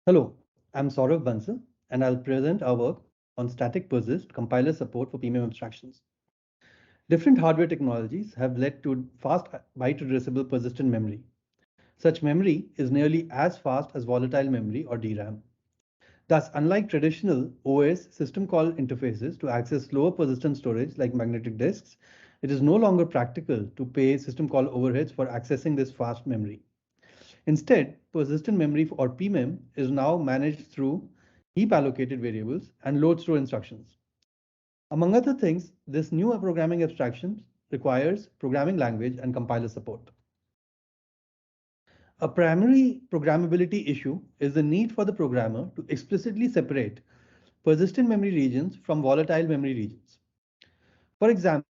Hello, I'm Sorav Bansal, and I'll present our work on StaticPersist compiler support for PMEM abstractions. Different hardware technologies have led to fast byte-addressable persistent memory. Such memory is nearly as fast as volatile memory or DRAM. Thus, unlike traditional OS system call interfaces to access slower persistent storage like magnetic disks, it is no longer practical to pay system call overheads for accessing this fast memory. Instead, persistent memory or PMEM is now managed through heap allocated variables and load store instructions. Among other things, this new programming abstraction requires programming language and compiler support. A primary programmability issue is the need for the programmer to explicitly separate persistent memory regions from volatile memory regions. For example,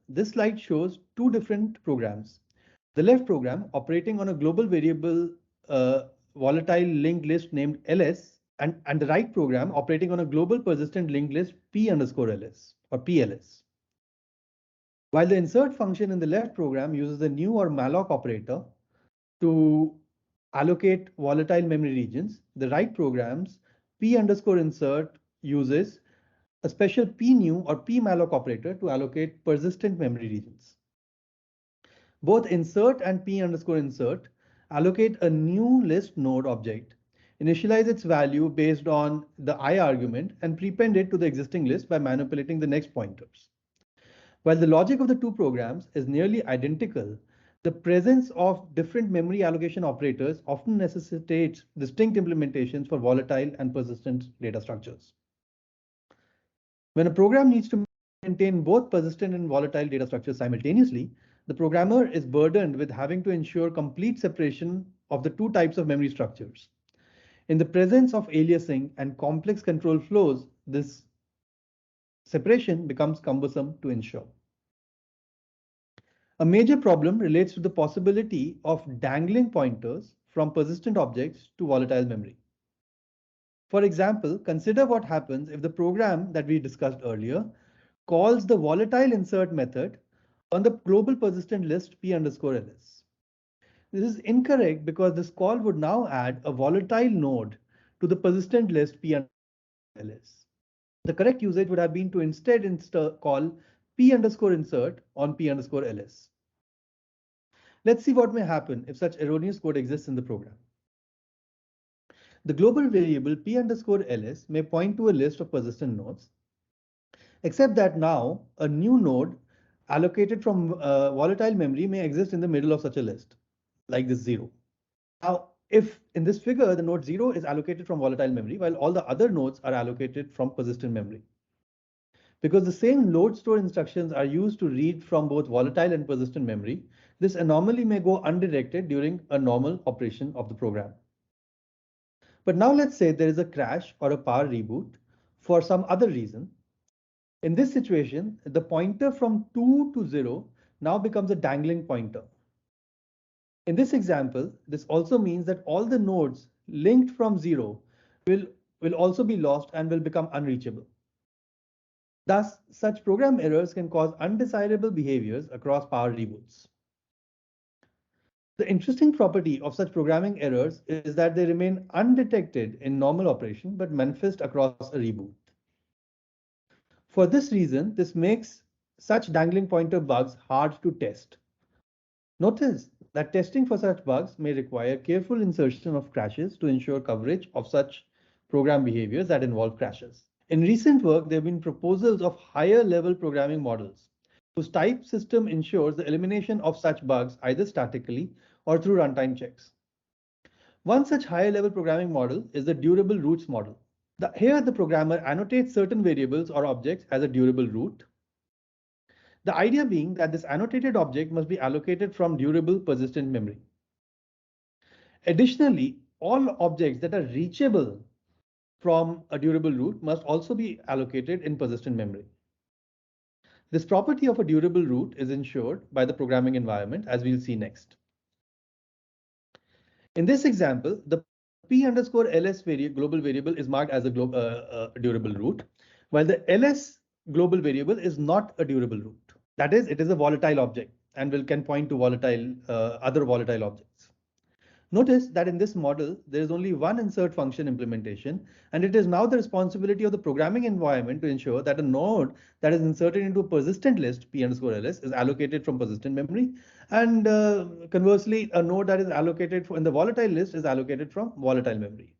this slide shows two different programs. The left program operating on a global variable volatile linked list named ls, and the right program operating on a global persistent linked list p_ls or pls. While the insert function in the left program uses the new or malloc operator to allocate volatile memory regions, the right program's p_insert uses a special pnew or pmalloc operator to allocate persistent memory regions. Both insert and p_insert allocate a new list node object, initialize its value based on the I argument, and prepend it to the existing list by manipulating the next pointers. While the logic of the two programs is nearly identical, the presence of different memory allocation operators often necessitates distinct implementations for volatile and persistent data structures. When a program needs to maintain both persistent and volatile data structures simultaneously, the programmer is burdened with having to ensure complete separation of the two types of memory structures. In the presence of aliasing and complex control flows, this separation becomes cumbersome to ensure. A major problem relates to the possibility of dangling pointers from persistent objects to volatile memory. For example, consider what happens if the program that we discussed earlier calls the volatile insert method on the global persistent list p_ls. This is incorrect because this call would now add a volatile node to the persistent list p_ls. The correct usage would have been to instead call p_insert on p_ls. Let's see what may happen if such erroneous code exists in the program. The global variable p_ls may point to a list of persistent nodes, except that now a new node allocated from volatile memory may exist in the middle of such a list, like this 0. Now, if in this figure, the node 0 is allocated from volatile memory, while all the other nodes are allocated from persistent memory. Because the same load store instructions are used to read from both volatile and persistent memory, this anomaly may go undirected during a normal operation of the program. But now let's say there is a crash or a power reboot for some other reason. In this situation, the pointer from 2 to 0 now becomes a dangling pointer. In this example, this also means that all the nodes linked from 0 will also be lost and will become unreachable. Thus, such program errors can cause undesirable behaviors across power reboots. The interesting property of such programming errors is that they remain undetected in normal operation but manifest across a reboot. For this reason, this makes such dangling pointer bugs hard to test. Notice that testing for such bugs may require careful insertion of crashes to ensure coverage of such program behaviors that involve crashes. In recent work, there have been proposals of higher level programming models whose type system ensures the elimination of such bugs either statically or through runtime checks. One such higher level programming model is the durable roots model. Here the programmer annotates certain variables or objects as a durable root. The idea being that this annotated object must be allocated from durable persistent memory. Additionally, all objects that are reachable from a durable root must also be allocated in persistent memory. This property of a durable root is ensured by the programming environment, as we'll see next. In this example, the p_ls global variable is marked as a durable root, while the ls global variable is not a durable root. That is, it is a volatile object and can point to other volatile objects. Notice that in this model, there is only one insert function implementation, and it is now the responsibility of the programming environment to ensure that a node that is inserted into a persistent list, P_ls, is allocated from persistent memory, and conversely, a node that is allocated in the volatile list is allocated from volatile memory.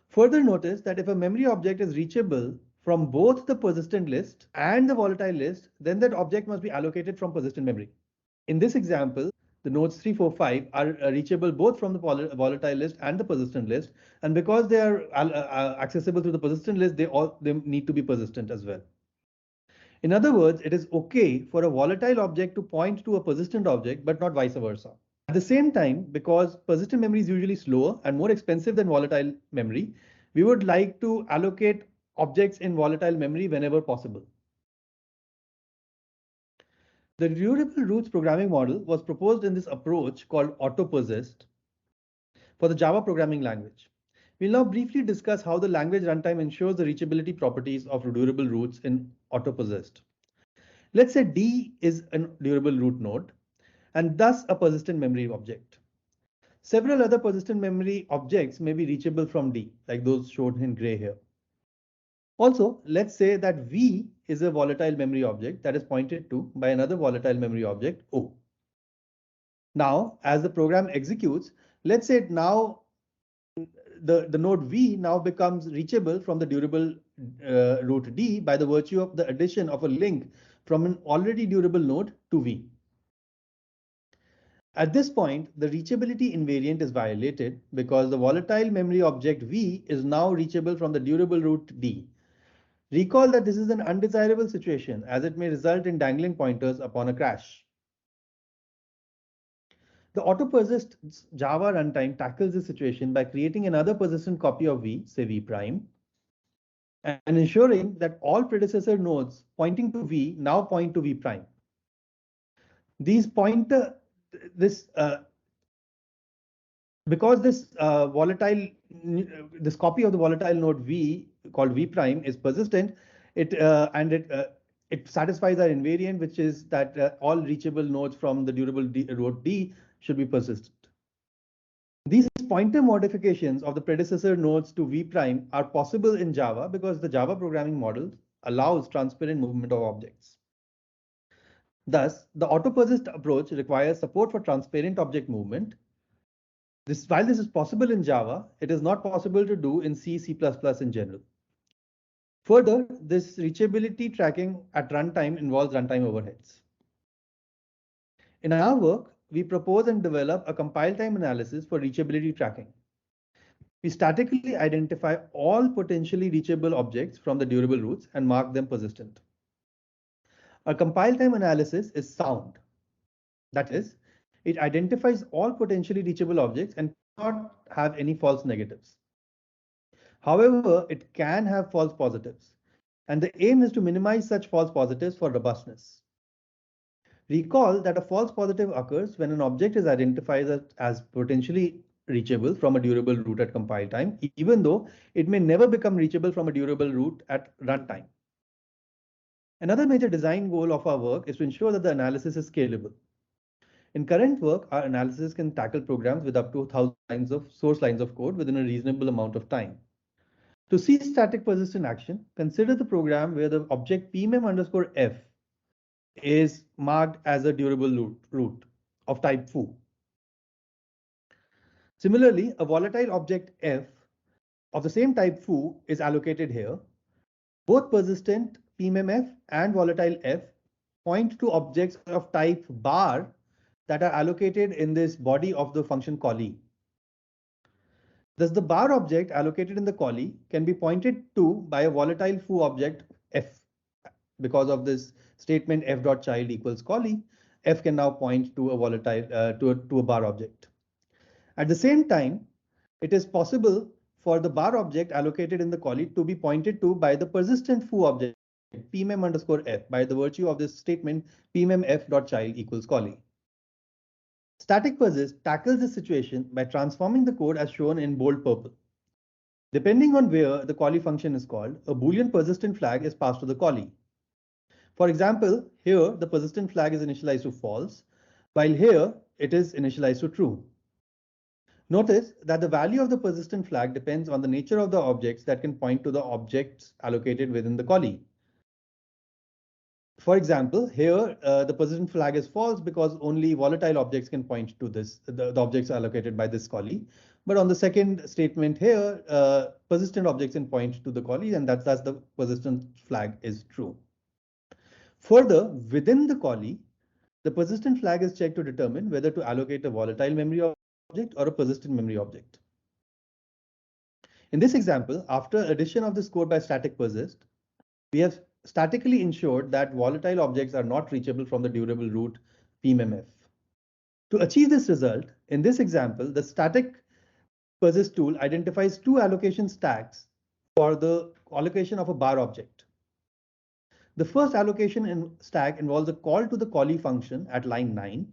Further notice that if a memory object is reachable from both the persistent list and the volatile list, then that object must be allocated from persistent memory. In this example, the nodes 3, 4, 5 are reachable both from the volatile list and the persistent list. And because they are accessible through the persistent list, they need to be persistent as well. In other words, it is okay for a volatile object to point to a persistent object, but not vice versa. At the same time, because persistent memory is usually slower and more expensive than volatile memory, we would like to allocate objects in volatile memory whenever possible. The durable roots programming model was proposed in this approach called autopersist for the Java programming language. We'll now briefly discuss how the language runtime ensures the reachability properties of durable roots in autopersist. Let's say D is a durable root node and thus a persistent memory object. Several other persistent memory objects may be reachable from D, like those shown in gray here. Also, let's say that V is a volatile memory object that is pointed to by another volatile memory object O. Now, as the program executes, let's say now the node V now becomes reachable from the durable root D by the virtue of the addition of a link from an already durable node to V. At this point, the reachability invariant is violated because the volatile memory object V is now reachable from the durable root D. Recall that this is an undesirable situation as it may result in dangling pointers upon a crash. The autopersist Java runtime tackles this situation by creating another persistent copy of V, say V prime, and ensuring that all predecessor nodes pointing to V now point to V prime. These pointer, because this this copy of the volatile node V called V prime is persistent, it satisfies our invariant, which is that all reachable nodes from the durable root D should be persistent. These pointer modifications of the predecessor nodes to V prime are possible in Java because the Java programming model allows transparent movement of objects. Thus, the autopersist approach requires support for transparent object movement. While this is possible in Java, it is not possible to do in C, C++ in general. Further, this reachability tracking at runtime involves runtime overheads. In our work, we propose and develop a compile time analysis for reachability tracking. We statically identify all potentially reachable objects from the durable roots and mark them persistent. A compile time analysis is sound. That is, it identifies all potentially reachable objects and cannot have any false negatives. However, it can have false positives, and the aim is to minimize such false positives for robustness. Recall that a false positive occurs when an object is identified as potentially reachable from a durable root at compile time, even though it may never become reachable from a durable root at runtime. Another major design goal of our work is to ensure that the analysis is scalable. In current work, our analysis can tackle programs with up to 1,000 source lines of code within a reasonable amount of time. To see static persist in action, consider the program where the object PMEM_F is marked as a durable root of type foo. Similarly, a volatile object F of the same type foo is allocated here. Both persistent PMEM_F and volatile F point to objects of type bar that are allocated in this body of the function callee. Thus, the bar object allocated in the callee can be pointed to by a volatile foo object F. Because of this statement f.child equals callee, F can now point to a volatile to a bar object. At the same time, it is possible for the bar object allocated in the callee to be pointed to by the persistent foo object PMEM_F by the virtue of this statement PMEM_F.child equals callee. StaticPersist tackles this situation by transforming the code as shown in bold purple. Depending on where the callee function is called, a Boolean persistent flag is passed to the callee. For example, here the persistent flag is initialized to false, while here it is initialized to true. Notice that the value of the persistent flag depends on the nature of the objects that can point to the objects allocated within the callee. For example, here the persistent flag is false because only volatile objects can point to this, the objects allocated by this callee. But on the second statement here, persistent objects can point to the callee, and that's the persistent flag is true. Further, within the callee, the persistent flag is checked to determine whether to allocate a volatile memory object or a persistent memory object. In this example, after addition of this code by StaticPersist, we have statically ensured that volatile objects are not reachable from the durable root PMEM. To achieve this result, in this example, the StaticPersist tool identifies two allocation stacks for the allocation of a bar object. The first allocation stack involves a call to the callee function at line 9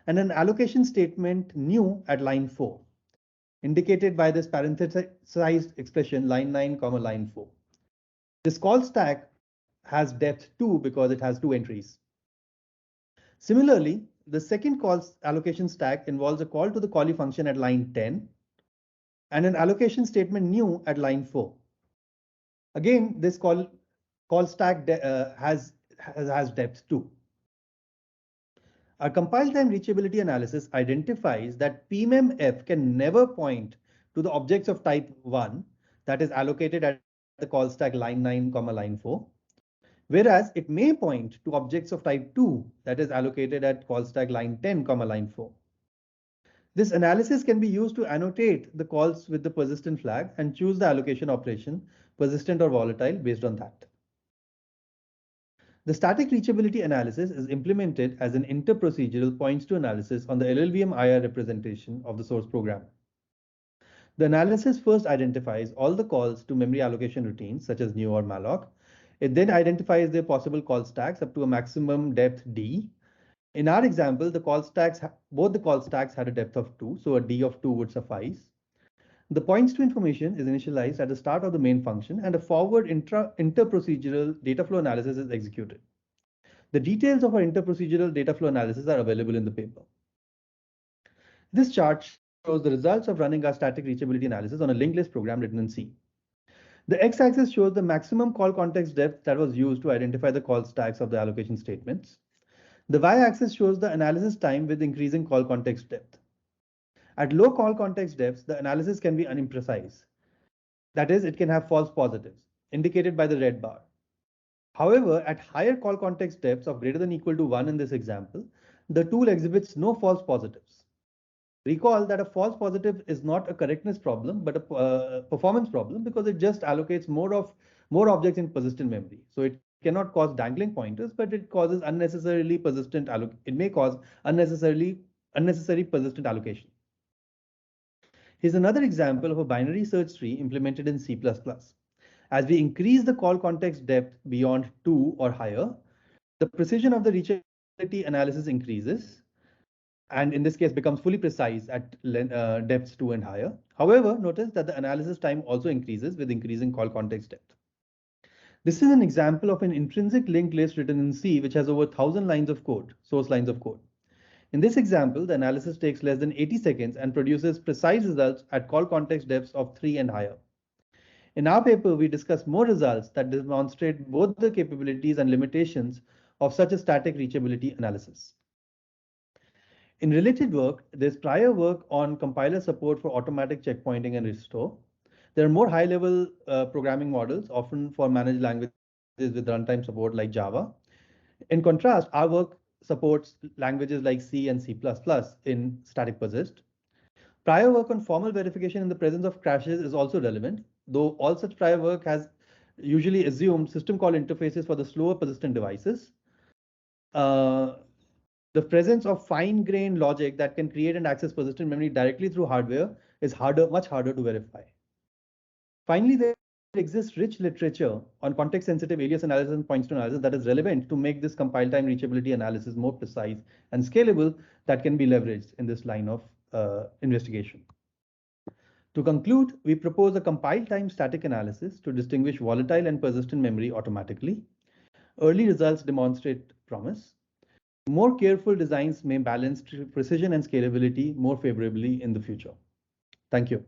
and an allocation statement new at line 4, indicated by this parenthesized expression line 9, line 4. This call stack has depth 2 because it has 2 entries. Similarly, the second call allocation stack involves a call to the callee function at line 10 and an allocation statement new at line 4. Again, this call stack has depth 2. Our compile time reachability analysis identifies that PMEM can never point to the objects of type 1 that is allocated at the call stack line 9, line 4, whereas it may point to objects of type 2 that is allocated at call stack line 10, line 4. This analysis can be used to annotate the calls with the persistent flag and choose the allocation operation, persistent or volatile, based on that. The static reachability analysis is implemented as an inter-procedural points-to analysis on the LLVM IR representation of the source program. The analysis first identifies all the calls to memory allocation routines, such as new or malloc. It then identifies their possible call stacks up to a maximum depth D. In our example, both the call stacks had a depth of 2, so a D of 2 would suffice. The points to information is initialized at the start of the main function, and a forward inter-procedural data flow analysis is executed. The details of our inter-procedural data flow analysis are available in the paper. This chart shows the results of running our static reachability analysis on a linked list program written in C. The x-axis shows the maximum call context depth that was used to identify the call stacks of the allocation statements. The y-axis shows the analysis time with increasing call context depth. At low call context depths, the analysis can be unimprecise. That is, it can have false positives, indicated by the red bar. However, at higher call context depths of greater than or equal to 1 in this example, the tool exhibits no false positives. Recall that a false positive is not a correctness problem, but a performance problem, because it just allocates more objects in persistent memory. So it cannot cause dangling pointers, but it causes unnecessarily persistent it may cause unnecessary persistent allocation. Here's another example of a binary search tree implemented in C++. As we increase the call context depth beyond 2 or higher, the precision of the reachability analysis increases, and in this case becomes fully precise at depths 2 and higher. However, notice that the analysis time also increases with increasing call context depth. This is an example of an intrinsic linked list written in C, which has over 1,000 lines of code, source lines of code. In this example, the analysis takes less than 80 seconds and produces precise results at call context depths of 3 and higher. In our paper, we discuss more results that demonstrate both the capabilities and limitations of such a static reachability analysis. In related work, there's prior work on compiler support for automatic checkpointing and restore. There are more high-level programming models, often for managed languages with runtime support like Java. In contrast, our work supports languages like C and C++ in StaticPersist. Prior work on formal verification in the presence of crashes is also relevant, though all such prior work has usually assumed system call interfaces for the slower persistent devices. The presence of fine-grained logic that can create and access persistent memory directly through hardware is much harder to verify. Finally, there exists rich literature on context-sensitive alias analysis and points to analysis that is relevant to make this compile time reachability analysis more precise and scalable that can be leveraged in this line of investigation. To conclude, we propose a compile time static analysis to distinguish volatile and persistent memory automatically. Early results demonstrate promise. More careful designs may balance precision and scalability more favorably in the future. Thank you.